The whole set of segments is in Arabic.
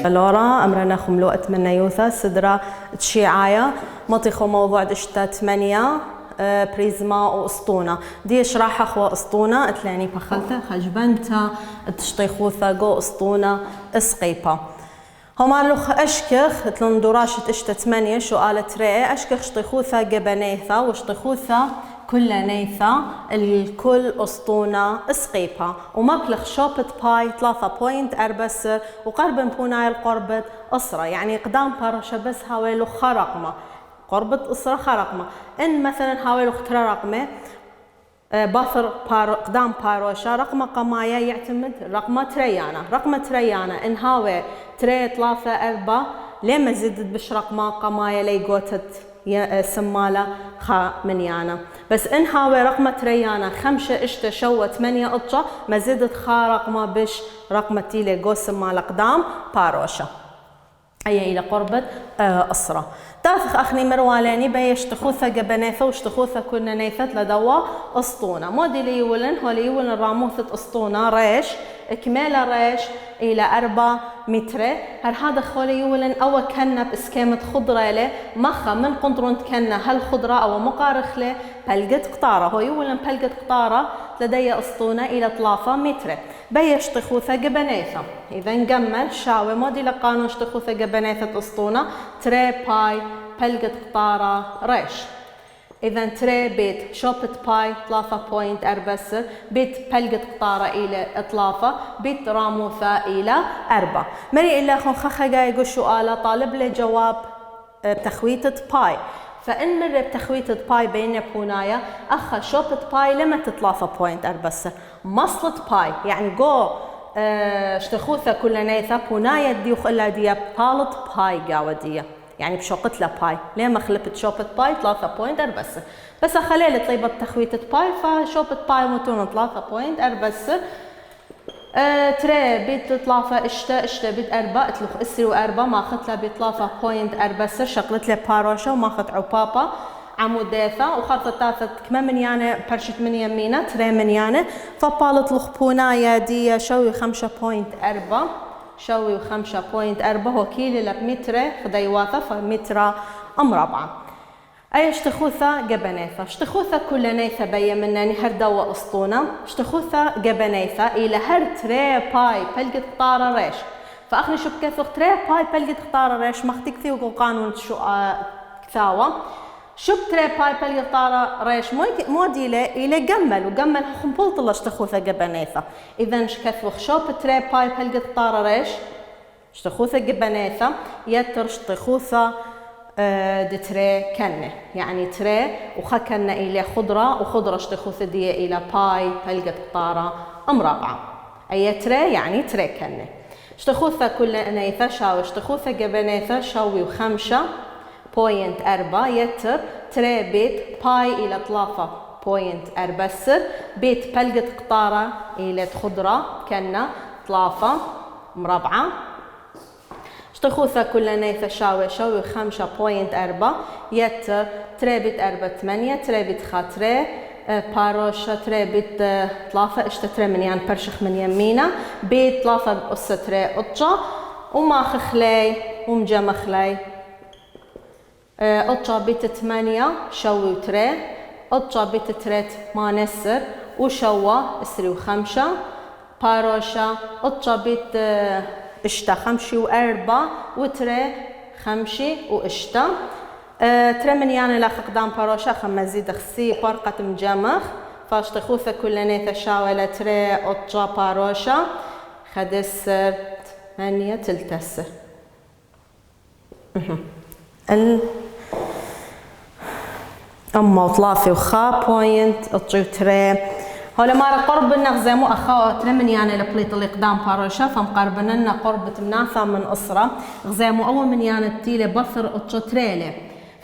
لورا أمرنا خملو أتمنى يوثا سدرا تشيعايا مطيخو موضوع دشتا 8 بريزما وأسطونة دي اشراحة خوا أسطونة اتلاني بخلتا خجبنتا تشطيخوثا جو أسطونة اسقيبا هما لوخ أشكخ تلون دراشة اشتا 8 شو قالت رأي أشكخ شطيخوثا جبنيثا وشطيخوثا كل نيثا الكل أسطونة اسقيبا ومبلغ شوبت باي 3.4 وقرب بوناي القربة أسرة يعني قدام بارشة بس هاويلو خرقمة قربة أسرة خرقمة إن مثلا هاويلو اخترى رقمة باثر قدام باروشة رقمة قماية يعتمد رقمة تريانا رقمة تريانا إن هاوي تري 3 لما زدت بش رقمة قماية لي قوتت سمالة خا منيانا بس إن هاوي رقمة تريانا 5 اشتا شوة 8 أطشة ما زدت خا رقمة بش رقمة تيلي قو سمالة قدام باروشة أي إلى قربة أسرة تاثخ أخني مروالاني بيش تخوثة جبنيثة وشتخوثة كنا نيثة لدوا أسطونة مودي ليولن هو ليولن راموثة أسطونة ريش إكمال ريش إلى 4 متر هذا خولي يولن أو كنا بإسكامة خضرة له مخا من قنطرون كنا هالخضرة أو مقارخ له بلقت قطارة هو يولن بلقت قطارة لدي أسطونة إلى 3 متر بيش تخوثة جبنيثة إذا نكمل شاوي مودي لقانون شتخوثة جبنيثة أسطونة تري باي بلقت قطارة ريش إذا تري بيت شوبت باي 3.4 بيت بلقت قطارة إلى 3 بيت راموثة إلى 4 مري إلا خون خخا يقول سؤال طالب لي جواب بتخويتة باي فإن مر بتخويتة باي بين بونايا أخا شوبت باي لما 3.4 مصلت باي يعني جو اشتخوثة كل نيثة بونايا ديوخ إلا ديا بالت باي قاودية يعني بشوقت له باي ليه ما خلبت شوبت باي 3.4 بس خليل طيبة تخويتة باي فشوبت باي متون 3.4 تري بيت 3 اشتا بيت 4 اتلوخ اسري و4 ما اخذت له بيت 3.4 شقلت له باروشة وما اخذت عبابة عموديثة وخرطة تاثت كما من يانا برشت من يمينة تري من يانا فبالت لخ بونايا دي شوي 5.4 شوي 5.4 هو كيلي لبمتر خديواثة فمتر مربعة أي اشتخوثة جبنيثة اشتخوثة كل نيثة بيا مناني هر دوا أسطونة اشتخوثة جبنيثة إلى هر تري باي بلقت قطارة ريش فأخني شو بكثر تري باي بلقت قطارة ريش مختك ثيو قانون شو كثاوة شو تري باي بلقت قطارة ريش مودي إلى جمل وجمل خنبلط الله اشتخوثة جبنيثة إذا شكثر شو تري باي بلقت قطارة ريش اشتخوثة جبنيثة يتر اشتخوثة دي تري كنة يعني تري وخكنا إلى خضرة وخضرة اشتخوثة دي إلى باي بلقت قطارة مربعة أي تري يعني تري كنة اشتخوثة كل نيثة شاوي اشتخوثة جبنيثة شاوي 5.4 يتر تري بيت باي إلى 3.4 بيت بلقت قطارة إلى خضرة كنا 3 مربعة اشتخوثة كل نيثة شاوي 5.4 يتر تري بيت 8 تري بيت خاطري باروشة تري بيت 3 اشتتري من يان برشخ من يمينة بيت 3 بقصة تري قطشة وما خخلي ومجا مخلي قطشة بيت 8 شوي تري قطشة بيت تريت ما نسر وشوا اسري و5 باروشة قطشة بيت اشتا 5 و4 وتري 5 واشتا تري من يعني لاخ قدام باروشة خما زيد خسي فرقة مجمخ فاشتخوثة كل نيثة شاولة تري قطشة باروشة خدسر 8 تلتسر أما وطلافي وخا بوينت أطيو تري هلا مارا قرب النغزمو أخا تري من يعني لبليط اللي قدام باروشة فمقربنا لنا قربة مناثة من أسرة غزامو أول من يعني التيلي بثر أطشو تريلي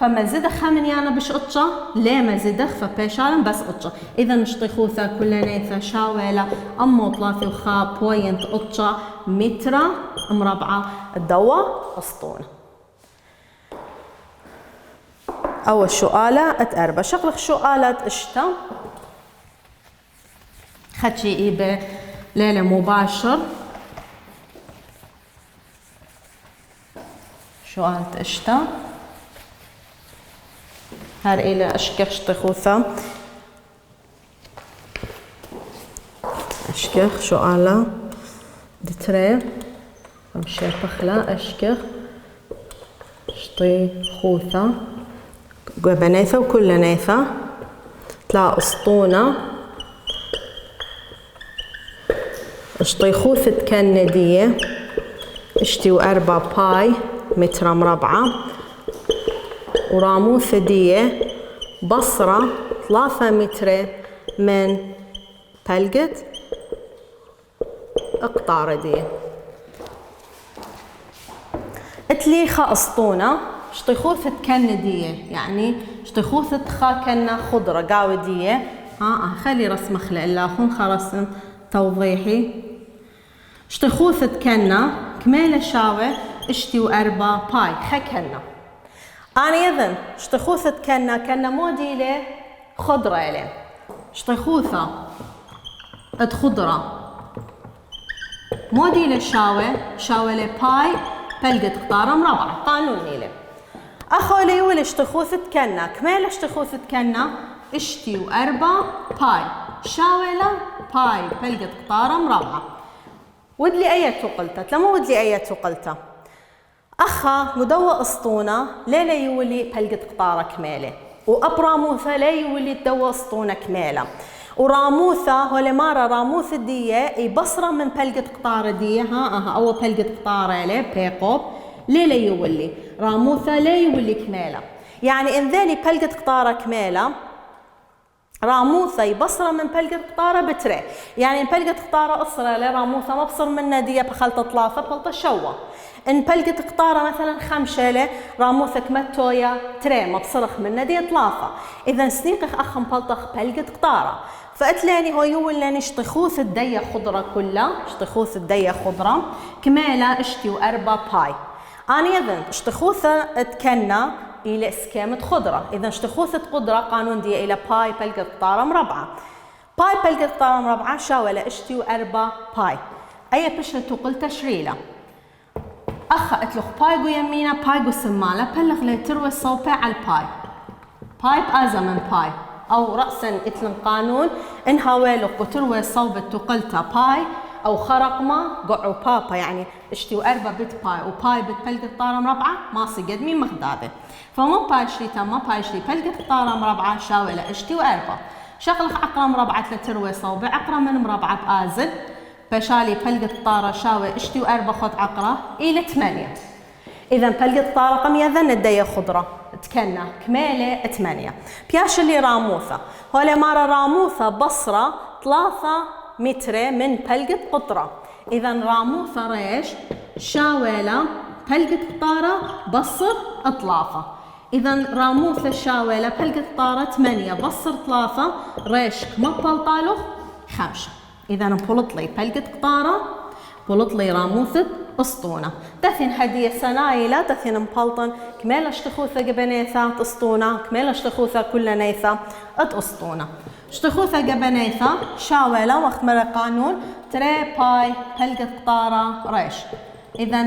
فما زدخ من يعني بش أطشا ليه ما زدخ فبيشالن بس أطشا إذا نشطيخوثا كل نيثة شاولة أما وطلافي وخا بوينت أطشا متر مربعة الدوا أسطونة أول سؤالة أتأربع شغلك سؤالة اشتا خدشي إيبه ليلة مباشر شو قالت اشتا هار إلى أشكخ شتخوثة أشكخ شو قالا دتري مشير بخلا أشكخ شطي خوثة جبنيثة وكل نيثة تلا أسطونة اشطي خوثة كندية اشتي وأربع باي متر مربعة وراموثة دية بصرة 3 متر من بلقة اقطار دية اتليخة أسطونة شطيخوثة كندية يعني شطيخوثة خا كنا خضرة قاودية خلي رسم خلق الله رسم توضيحي شطيخوثة كنا كميلة شاوة اشتي وأربع باي خكنا أنا يذن شطيخوثة كنا موديلة خضرة إليه شطيخوثة خضرة موديلة شاوة لباي بلقة قطارة مربعة قانون نيلة أخو ليولي شطيخوثة كنا كميلة شطيخوثة كنا اشتي وأربع باي شاولة باي بلقة قطارة مربعة ودلي أية قلتت لما ودلي أية قلتها أخا مدوى أسطونة لا يولي بلقة قطارة كميلة وأبراموثة لا يولي تدوى أسطونة كميلة وراموثة هولي مارا راموثة دية اي بصرة من بلقة قطارة دية أو بلقة قطارة لي بيقوب لا يولي راموثة لا يولي كميلة يعني إن ذالي بلقة قطارة كميلة راموثة يبصرة من بلقة قطارة بتري يعني بلقة قطارة أصرة لراموثة ما بصر من ندية بخلطة طلافة بخلطة شوة إن بلقة قطارة مثلا 5 له راموثة كمتويا تري ما بصرخ من ندية طلافة إذا سنيقخ أخ مبلطخ بلقة قطارة فأتلاني هو يقول لاني شطيخوث الدية خضرة كلها شطيخوث الدية خضرة كميلة اشتي وأربع باي أنا يذن شطيخوثة تكنا إلى سكامة خضرة إذا شطيخوثة خضرة قانون دي إلى باي بلقة قطارة مربعة باي بلقة قطارة مربعة شاولة اشتي وأربع باي أي بشرة تقول تشريلة أخا اتلخ بايقو يمينة بايقو سمالة بلغ لي تروي الصوبة على الباي باي بأزا من باي أو رأسا اتلن قانون إنها ويلق وتروي صوبة تقلتها باي أو خرقمة قعو بابا يعني اشتي وأربع بت باي وباي بت بلقة قطارة مربعة ما صيقد مين مخدادة فما باي شريتا ما باي شري بلقة قطارة مربعة شاولة اشتي وأربع شغلخ عقرة مربعة لتروي صوبة عقرة من مربعة بآزل بشالي بلقة قطارة شاوي اشتي وأربع خط عقرة إلى 8 إذا بلقة قطارة قم يذن الدية خضرة تكنا كميلة 8 بياش اللي راموثة هولي مارا راموثة بصرة 3 متر من بلقة قطرة إذا راموثة ريش شاولة بلقة قطارة بصر اطلافة إذا راموثة شاولة بلقة قطارة 8 بصر 3 ريش مبل طالخ 5 إذا بولط لي بلقة قطارة بولط لي راموثة أسطونة تثين هدية سنايلة تثين مبلطن كميل اشتخوثة جبنيثة أسطونة كميل اشتخوثة كل نيثة أسطونة اشتخوثة جبنيثة شاولة وقت مرة قانون تري باي بلقة قطارة ريش إذا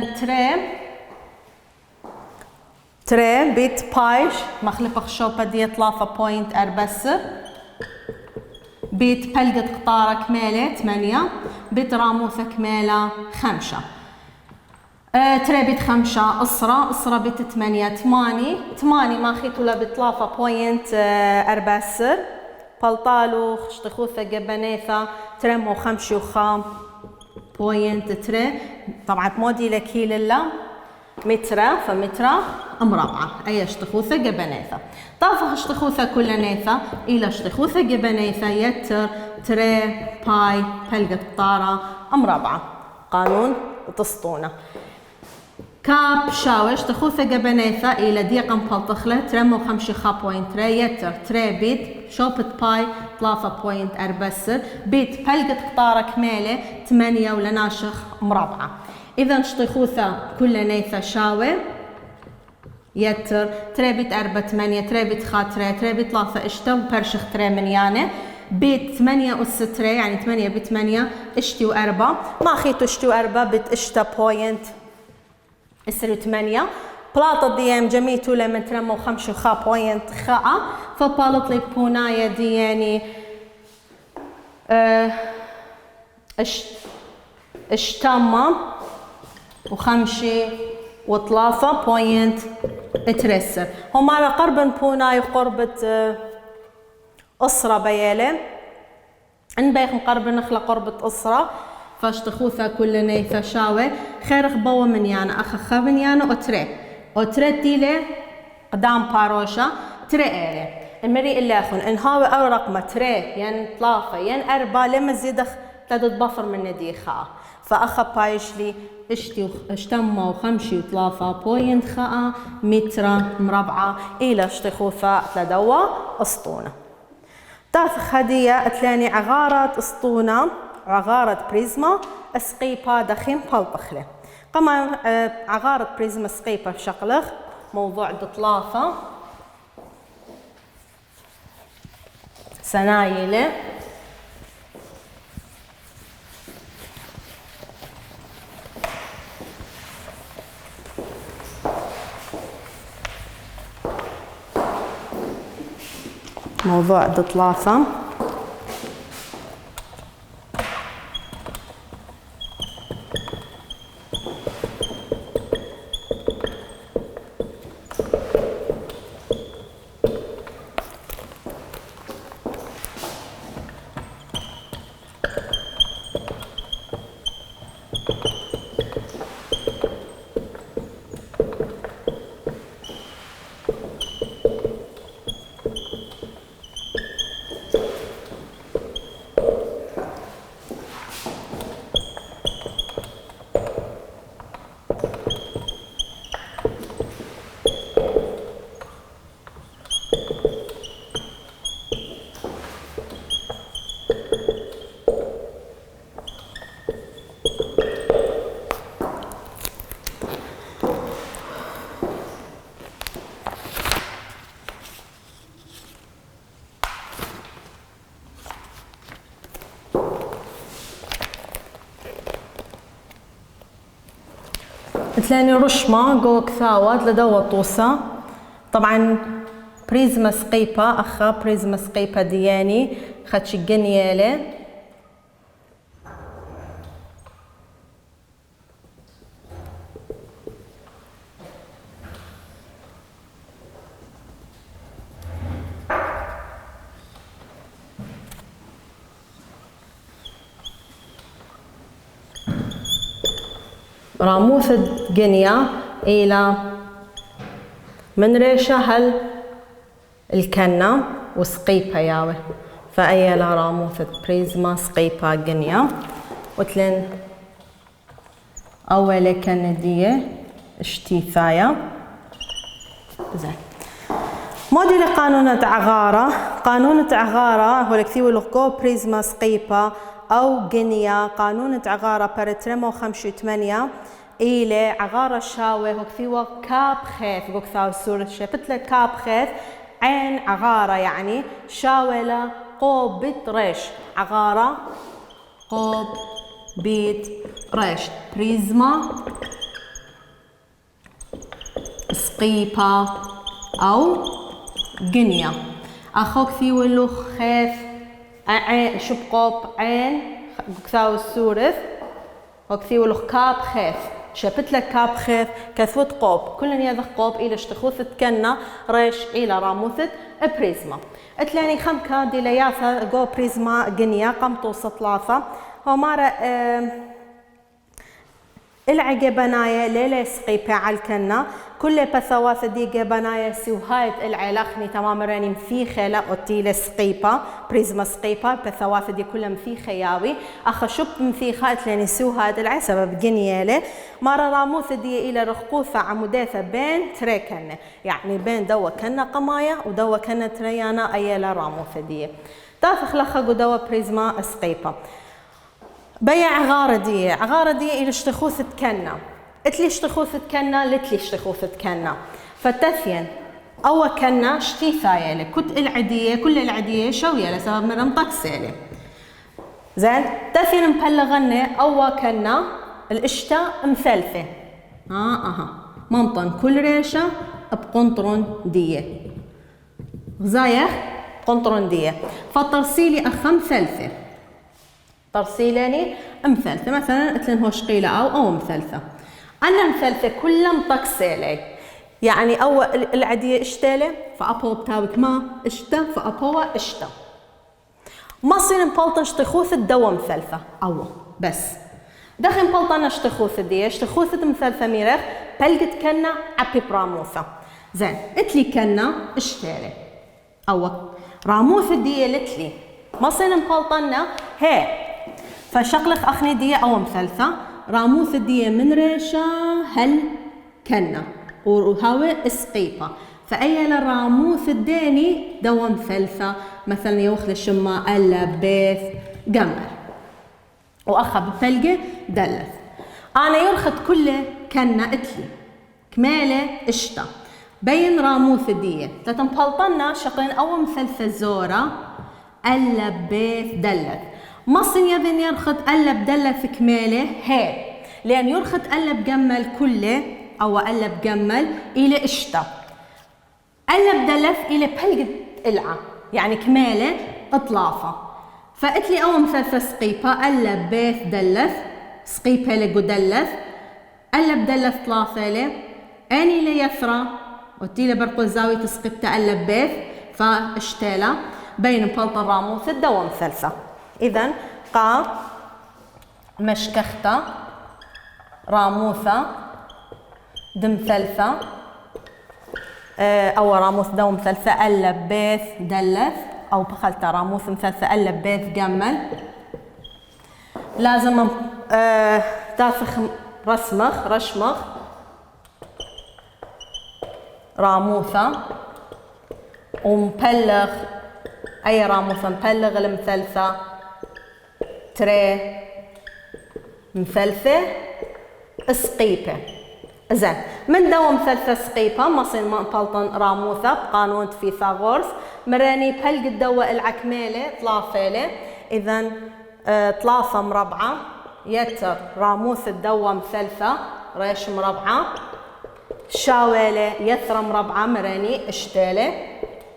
تري بيت بايش مخلف خشوبة دي 3.4 بيت بلقة قطارة كميلة 8 بيت راموثة كميلة 5 تري بيت 5 أسرة بيت 8 8 ما خيتو لا بيت 3.4 بلطالو شتخوثة جبنيثة ترمو 5 وخام بوينت تري طبعا مودي لكيل الله مترة فمترة مربعة أي شتخوثة جبنيثة طافة شتخوثة كل نيثة إلى شتخوثة جبنيثة يتر تري باي بلقة قطارة مربعة قانون تسطونة كاب شاوش تخوثة جبنيثة إلى ديقا مبلطخلة ترمو 5 خابوين تري يتر تري بيت شوبت باي 3.4 بيت بلقة قطارة كميلة 8 ولناشخ مربعة إذا شتخوثة كل نيثة شاوي يتر تري بيت 4 8 تري بيت خاتري تري بيت 3 اشتا وبرشخ تري من يانه بيت 8 أس تري يعني 8 بيت 8 اشتي و4 ما خيتو اشتي و4 بيت اشتا بوينت 8 بلاطة ديام جميتو لما ترمو خمشو خا بوينت خاء فبالطلي بوناية دياني اشتامة وخمشي وطلافة بوينت ترسر هما قرب بوناي قربة أسرة بيالة نبيخ مقرب نخلق قربة أسرة فاش تخوثا كل نيثا شاوي خير بوا من يانا أخخا من يانا أتري تيلي قدام باروشا تري إيلي المري اللي أخون إن هاوي أو رقمة تري ين طلافة ين أربعة لما زيدخ تدد بفر من نديخا فأخا بايش لي اشتموا وخمشي وطلافة بوينت خاء مترا مربعة إلى اشتخوثا تلدوا أسطونة تاثخ هدية تلاني عغارة أسطونة عغارة بريزما اسقيبا دخين بالطخلة قما عغارة بريزما اسقيبا في شقلخ موضوع دطلافة سنايلة موضوع دطلافة تلاني رشمة جو كثاوات لدوا طوسة طبعا بريزما سقيبة أخا بريزما سقيبة دياني خدش الجنيالة راموثة جنيا إلى من ريشة هل الكنة وسقيبة ياوي فأيلا راموثة بريزما سقيبة جنيا وتلين أول كنة دي اشتيثايا زين موديل قانونة عغارة قانونة عغارة هو الكثير لغو بريزما سقيبة أو جنيا قانونة عغارة برترمو 5 إلى عغارة شاوي هو كثير كاب خيف هو كثير سورة شبتلة كاب خيف عين عغارة يعني شاولة قوب بيت ريش عغارة قوب بيت ريش بريزما سقيبة أو جنيا أخو كثير له خيف عين شو بقوب عين كثاو السورث وكثير له كاب خيف شبت لك كاب خيف كثوت قوب كلن يذخ قوب إلى اشتخوثة كنا ريش إلى راموثة بريزما اتلاني خم كادي لياثا جو بريزما جنيا قم توسط لاثا ومارا العجبنايا ليلة سقيبة على الكنا كل بثواث دي جبنايا سوهايت العلاقني تمام راني مفيخة لا أتيل سقيبة بريزما سقيبة بثواث دي كلها مفيخة ياوي أخشب مفيخة لاني سوهايت العي سبب جنيالة مرة راموث دي إلى رخوثة عموداثة بين تريكنا يعني بين دوا كنا قمايا ودوا كنا تريانا أيلا راموث دي تافخ لخا دوا بريزما سقيبة بيع عغارة دي إلى اشتخوثة كنا اتلي اشتخوثة كنا لتلي اشتخوثة كنا فتثين أو كنا شتي ثايلة كت العدية كل العدية شوية لسبب من مطقسيلة زين تثين مبلغني أو كنا الاشتا مثلثة منطن كل ريشة بقنطرون دية غزايخ قنطرون دية. فالترسيلي أخم ثلثة ترسيلاني مثلثة مثلا اتلن هو شقيلة أو مثلثة أنا مثلثة كلها مطقسة يعني أول العدية اشتالة فأبو بتاوك ما اشتا فأبو اشتا ما صين مبلطن شتخوث الدوا مثلثة أو بس دخل مبلطن شتخوث دي شتخوث مثلثة ميرخ بلقت كنا عبي براموثة زين اتلي كنا اشتالة أو راموث دي لتلي ما صين مبلطنا هي فشقلق أخني دي أو مثلثة راموث دي من ريشة هل كنا وهاوي اسقيبة فأي للراموث الديني دوا مثلثة مثلا يوخذ الشما ألا بيث قمر وأخا بفلقة دلث أنا يرخد كله كنا اتلي كمالة اشتا بين راموث دي لتنبلطنا شقلين أو مثلثة زورة ألا بيث دلث مصن يذن يرخد ألا بدلث كمالة هي لأن يرخد ألا بجمل كله أو ألا بجمل إلى اشتا ألا بدلث إلى بلقة إلعة يعني كمالة إطلافة فقتلي أول مثلثة سقيبة ألا بيث دلث سقيبة لقدلث ألا بدلث طلافة له أني ليثرى وتيلة برقو زاوية سقيبة ألا بيث فاشتالة بين بلطة راموث الدوا مثلثة إذن قا مشكختة راموثة دمثلثة أو راموث دو مثلثة ألا بيث دلث أو بخلت راموث مثلثة ألا بيث جمل لازم تافخ رشمخ راموثة ومبلغ أي راموثة مبلغ المثلثة تري مثلثة سقيبة زين من دوا مثلثة سقيبة مصين مبلطن راموثة بقانون فيثاغورس مراني بهلق الدوا العكميلة طلافيلة إذن طلافة مربعة يتر راموث الدوا مثلثة ريش مربعة شاويلة يثرى مربعة مراني اشتالة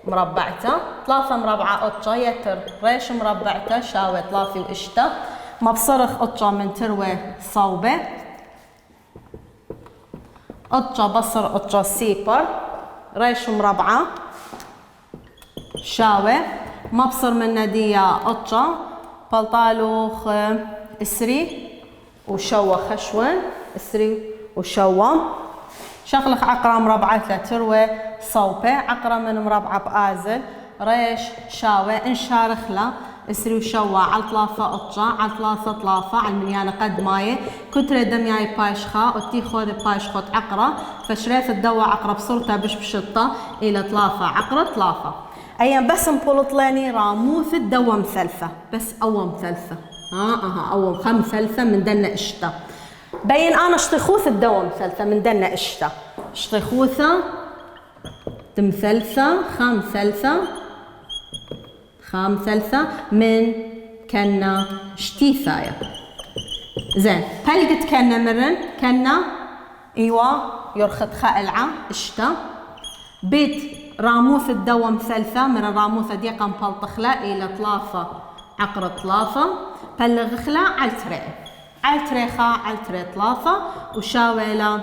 مربعته طلافة مربعة قطشة يتر ريش مربعته شاوي طلافي واشتا مبصرخ قطشة من تروي صوبة قطشة بصر قطشة سيبر ريش مربعة شاوي مبصر من ندية قطشة بلطالوخ اسري وشوى خشون اسري وشوى شغلخ عقرة مربعة تروي صوبة عقرة من مربعة بآزل ريش شاوي انشارخ له اسري وشوا على طلافة قطشة على ثلاثة طلافة على المليانة قد ماي كترة دمياي باشخة وتي خود باشخوت عقرة فشريت الدوا عقرة بصورتها بشطة إلى طلافة عقرة طلافة أيام بس نقول طلاني راموث الدوا مثلثة بس أو مثلثة أو مثلثة من دنا اشتا بين أنا شتخوث الدوا مثلثة من دنا اشتا شتخوثة مثلثة خامثلثة من كنا شتيثايا زين بلقت كنا مرن كنا ايوا يرخد خائلعة اشتا بيت راموث الدوا مثلثة من الراموثة دي قام بلطخلا الى طلافة عقرة طلافة بلغخلا على تري طلافة وشاويلا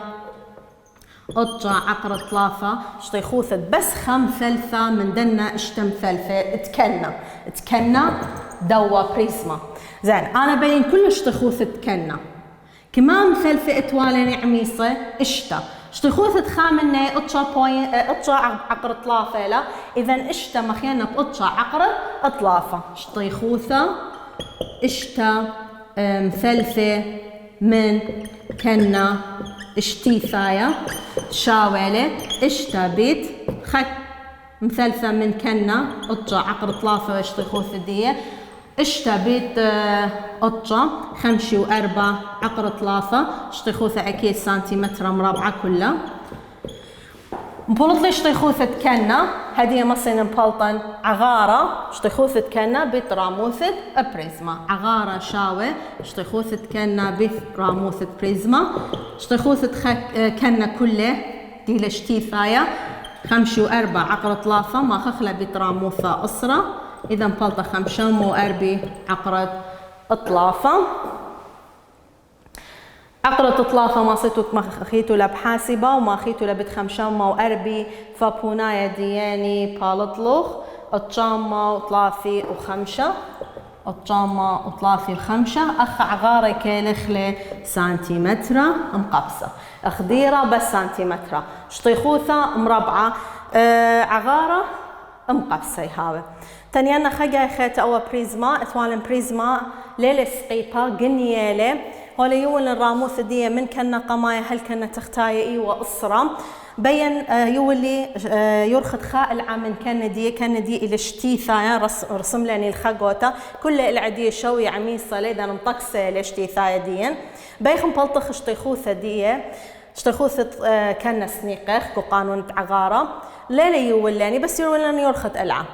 قطعة عقرة طلافة شطيخوثة بس خمثلثة من دنا اشتم ثلثة تكنا دوا بريزما زين انا بين كل شطيخوثة تكنا كمان ثلثة اتوالين عميصة اشتا شطيخوثة خامنة قطعة عقرة طلافة لا اذا اشتا مخينا بقطعة عقرة طلافة شطيخوثة اشتا مثلثة من كنا اشتيثايا شاولة اشتا بيت خك مثلثة من كنا قطعة عقر طلافة واشتخوث دية اشتا بيت قطعة 5 و4 عقر طلافة اشتخوثة اكيد سنتيمتر مربعة كلها مبولطلي شطيخوثة كنا هدية مصين مبلطن عغارة شطيخوثة كنا بتراموثة بريزما عغارة شاوة شطيخوثة كنا بتراموثة بريزما شطيخوثة كنا كله دي لشتيثايا 5 و4 عقرة طلافة ما خخلة بتراموثة أسرة إذا مبلطة 5 و4 عقرة طلافة عقرة طلافة ما صيتوك ما خيتو لبحاسبة وما خيتو لبت 5 و4 فابونايا دياني بالطلوخ الطشامة وطلافي و5 الطشامة وطلافي و5 أخ عغارة كالخلة سنتيمترة مقبسة أخديرة بس سنتيمترة شطيخوثة مربعة عغارة مقبسة هاوي تانيانا خجا خيت أو بريزما اتوالن بريزما ليلة سقيبة قنيالة هولي يول الراموث دي من كنا قماية هل كنا تختاية إيوة أسرة بين يولي يرخد خاء العمن كان دي إلى شتيثايا رسم لني الخقوتا كل العدية شوي عميصة ليدا نمطقسة لشتيثايا ديا بيخم بلطخ شطيخوثة دي شطيخوثة كان سنيقخ كقانون عغارة ليلي يولاني بس يولاني يرخد العم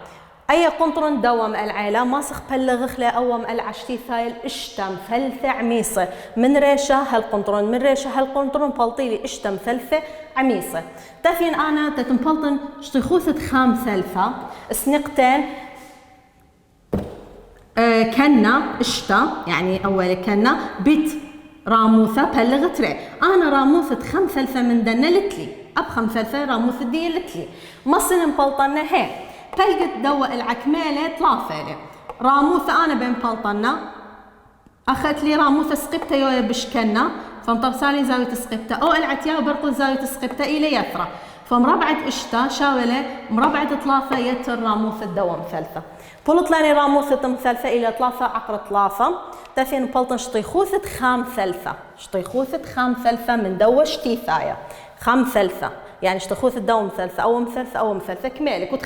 أي قنطرن دوم العيلة ما سخ بلغخ لا أوم العشتي ثايل اشتم ثلثة عميصة من ريشة هالقنطرن من ريشة هالقنطرن بلطيلي اشتم ثلثة عميصة تثين أنا تتنبلطن شطيخوثة خام ثلثة سنقتين كنا اشتا يعني أول كنا بيت راموثة بلغت ري أنا راموثة 5 ثلثة من دنا لتلي أب 5 ثلثة راموثة دي لتلي مصن مبلطنا هي بلقت دواء العكمالة طلافة راموثة أنا بين بلطنا أخذت لي راموثة سقبتها يويا بشكنا فمطبسالي زاوية سقبتها أو العتيا وبرقل زاوية سقبتها إلى يثرى فمربعة إشتا شاولة مربعة طلافة يتر راموثة دوام ثالثة بولط لاني راموثة مثلثة إلى طلافة عقرة طلافة تثين بلطن شطيخوثة خام ثلثة شطيخوثة خام ثلثة من دوا شتيثايا خام ثلثة يعني شطيخوثة دوام ثلثة أو مثلثة أو مثلثة كمالة كنت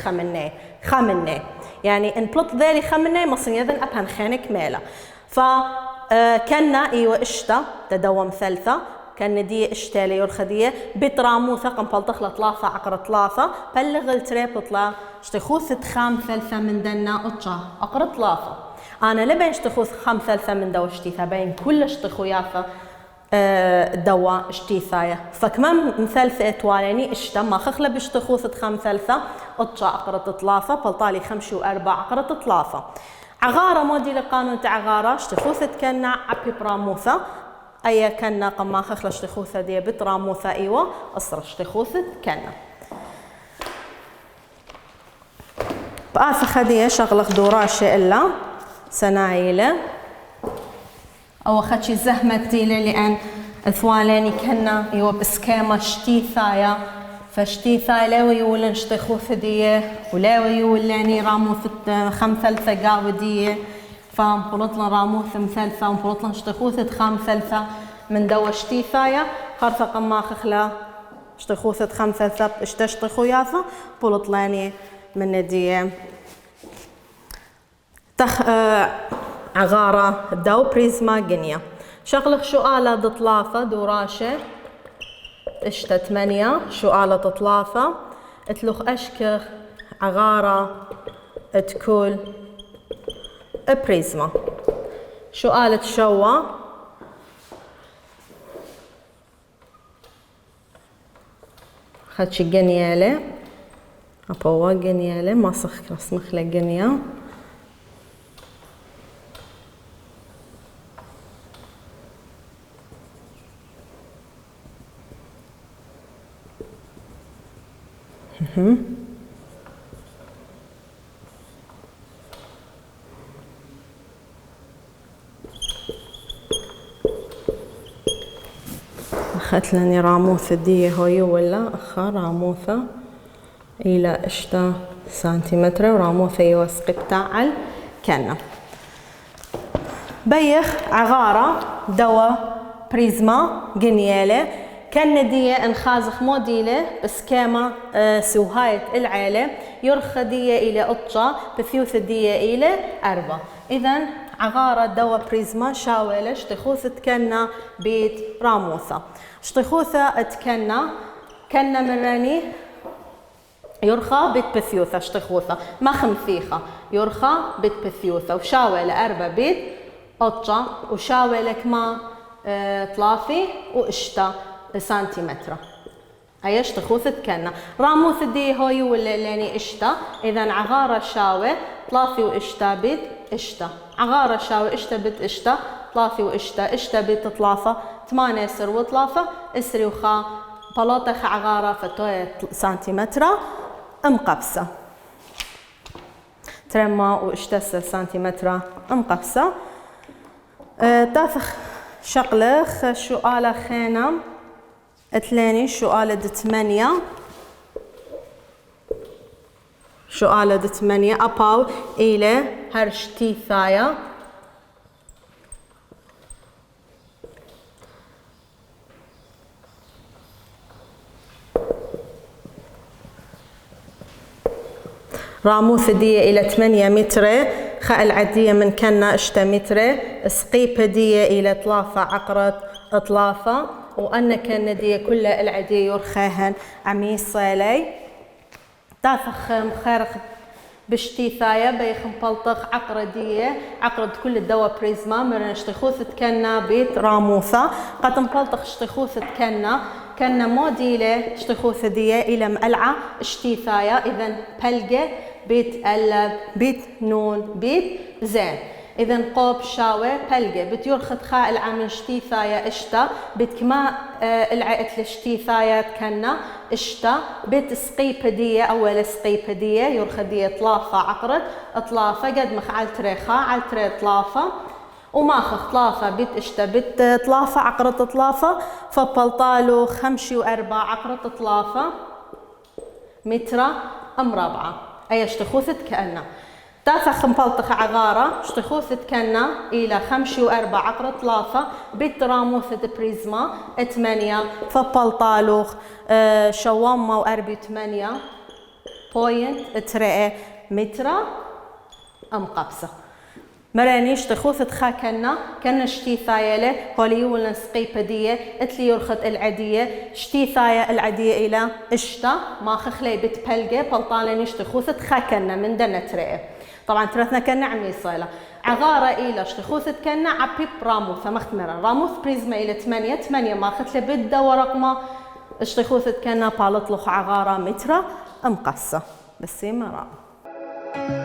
خامنة يعني إن بلط ذالي خامنة مصين يذن أبهن خانة كمالة فكنا إيوة إشتا تدوم ثلثة كان دي اشتالي يرخديه بتراموثة قم بلطخ لطلافة عقرة طلافة بلغ التريب تطلع شتخوثة خام ثلثة من دنا أطشا عقرة طلافة أنا لبين شتخوث خام ثلثة من دوا اشتيثا بين كل شتخوياثة دوا اشتيثايا فكمان مثلثة اتواليني اشتا ما خخلة بشتخوثة خام ثلثة أطشا عقرة طلافة بلطالي 5 و4 عقرة طلافة عغارة مودي لقانون تعغارة شتخوثة كنا عبي براموثة أي كنا قما خخلة شتخوثة دي بتراموثة إيوة أصر شتخوثة كنا بآث خدية شغلة دوراشة إلا سنايلة أو خدشي زهمة تيلة لأن ثواليني كنا إيوة بسكيمة شتيثايا فشتيثايا لا ويولن شتخوثة دي ولا ويولاني راموثة خمثلثة قاودية فمبلطلن راموث مثلثة ومبلطلن شتخوثة خام ثلثة من دوا شتيثايا خرثة قما خخلة شتخوثة خام ثلثة اشتشتخوياثة بلطلاني من دي عغارة دو بريزما جنيا شغلق شؤالة دطلافة دوراشة اشتا 8 شؤالة دطلافة اتلوخ اشكر عغارة اتكول بريزما شؤالة شوا خدشي جنيالة أبوا جنيالة ما سمخ لك جنيا أخذت لني راموثة دي هوي ولا أخا راموثة إلى 6 سنتيمتر وراموثة يوسقبتا على كنا بيخ عغارة دوا بريزما جنيالة كان دي انخازخ موديلة بسكيمة سوهاية العيلة يرخدية إلى أطشا بثيوث دية إلى 4 إذن عغارة دوا بريزما شاولة شتخوثة كنا بيت راموثة شتخوثة اتكنا كنا مراني يرخى بيت بثيوثة شتخوثة ما خمفيخة يرخى بيت بثيوثة وشاوي لأربع بيت قطشة وشاوي لك ما طلافي وإشتا سنتيمتر أيش تخوثة كنا راموث دي هوي ولا لاني إشتا إذا عغارة شاوي طلافي وإشتا بيت إشتا عغارة شاوي إشتا بيت إشتا طلافي وإشتا إشتا بيت طلافة 8 سر وطلافة إسري وخا بلاطخ عغارة فتوية سنتيمتر مقبسة ترما وإشتسة سنتيمتر مقبسة تافخ شقلخ شؤالة خينة اتلاني شؤالة 8 شؤالة 8 أباو إلى هرشتي ثايا راموث دية إلى 8 متر خاء العدية من كنا اشتا متر سقيبة دية إلى طلافة عقرة طلافة وأن كان دية كل العدية يرخاهن عمي صالي تافخ مخارخ بشتي ثايا بيخ مبلطخ عقرة دية عقرة كل الدواء بريزما مرن اشتخوثة كنا بيت راموثة قد مبلطخ اشتخوثة كنا موديلة اشتخوثة دية إلى مقلعة اشتي ثايا إذن بلقة بيت قلب بيت نون بيت زين إذن قوب شاوي بلقة بتيرخد خاء العمل شتي ثايا اشتا بيت كما العقت لشتي ثايا كنا اشتا بيت سقيبة دية أول سقيبة دية يرخد دية طلافة عقرت طلافة قد مخ علتري خاء علتري طلافة وماخذ طلافة بيت اشتا بيت طلافة عقرت طلافة فبلطالو 5 و4 عقرت طلافة متر مربعة أي اشتخوثت كأنه تافخ مبلطخ عغارة اشتخوثت كنا إلى 5 و4 عقرة طلافة بيت راموثة بريزما 8 فبلطالو شوامة وأربي 8 بوينت ترى متر مقبسة مرانيش تخوثت خا كنا شتي ثايلة هولي ولا سقيبة دية اتلي يرخط العدية شتي ثايا العدية إلى اشتا ما خخلي بتبلقة بلطالنيش تخوثت خا كنا من دنا ترى طبعا ترثنا كنا عمي صيلة عغارة إلى شتخوثت كنا عبيب راموث مختمرة راموث بريزما إلى 8 ما ختلي بدا ورقمة اشتخوثت كنا بالطلخ عغارة متر مقصة بس ما رأى